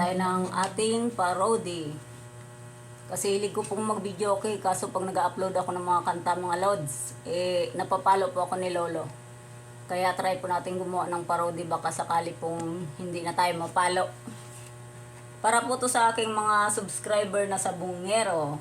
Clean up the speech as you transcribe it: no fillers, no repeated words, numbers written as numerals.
tayo ng ating parody. Kasi hilig ko pong mag-video okay, kaso pag nag-upload ako ng mga kanta mga lods, napapalo po ako ni Lolo. Kaya try po natin gumawa ng parody, baka sakali pong hindi na tayo mapalo. Para po to sa aking mga subscriber na sa Bungero.